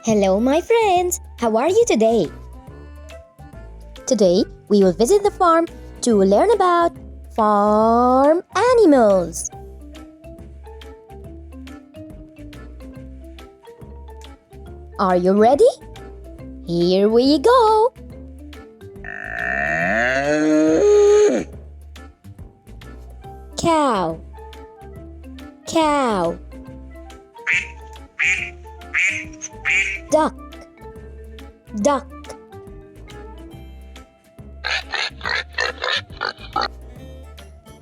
Hello, my friends! How are you today? Today, we will visit the farm to learn about farm animals. Are you ready? Here we go! Cow, cow. Duck, duck.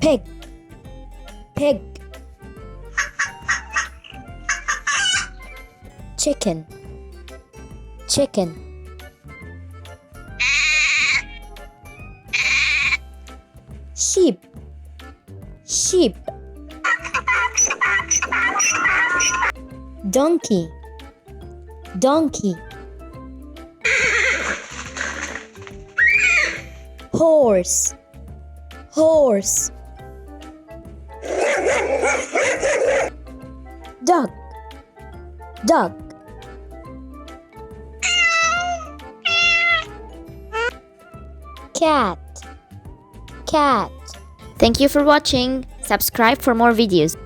Pig, pig. Chicken, chicken. Sheep, sheep. Donkey, donkey. Horse, horse. Duck, duck. Cat, cat. Thank you for watching. Subscribe for more videos.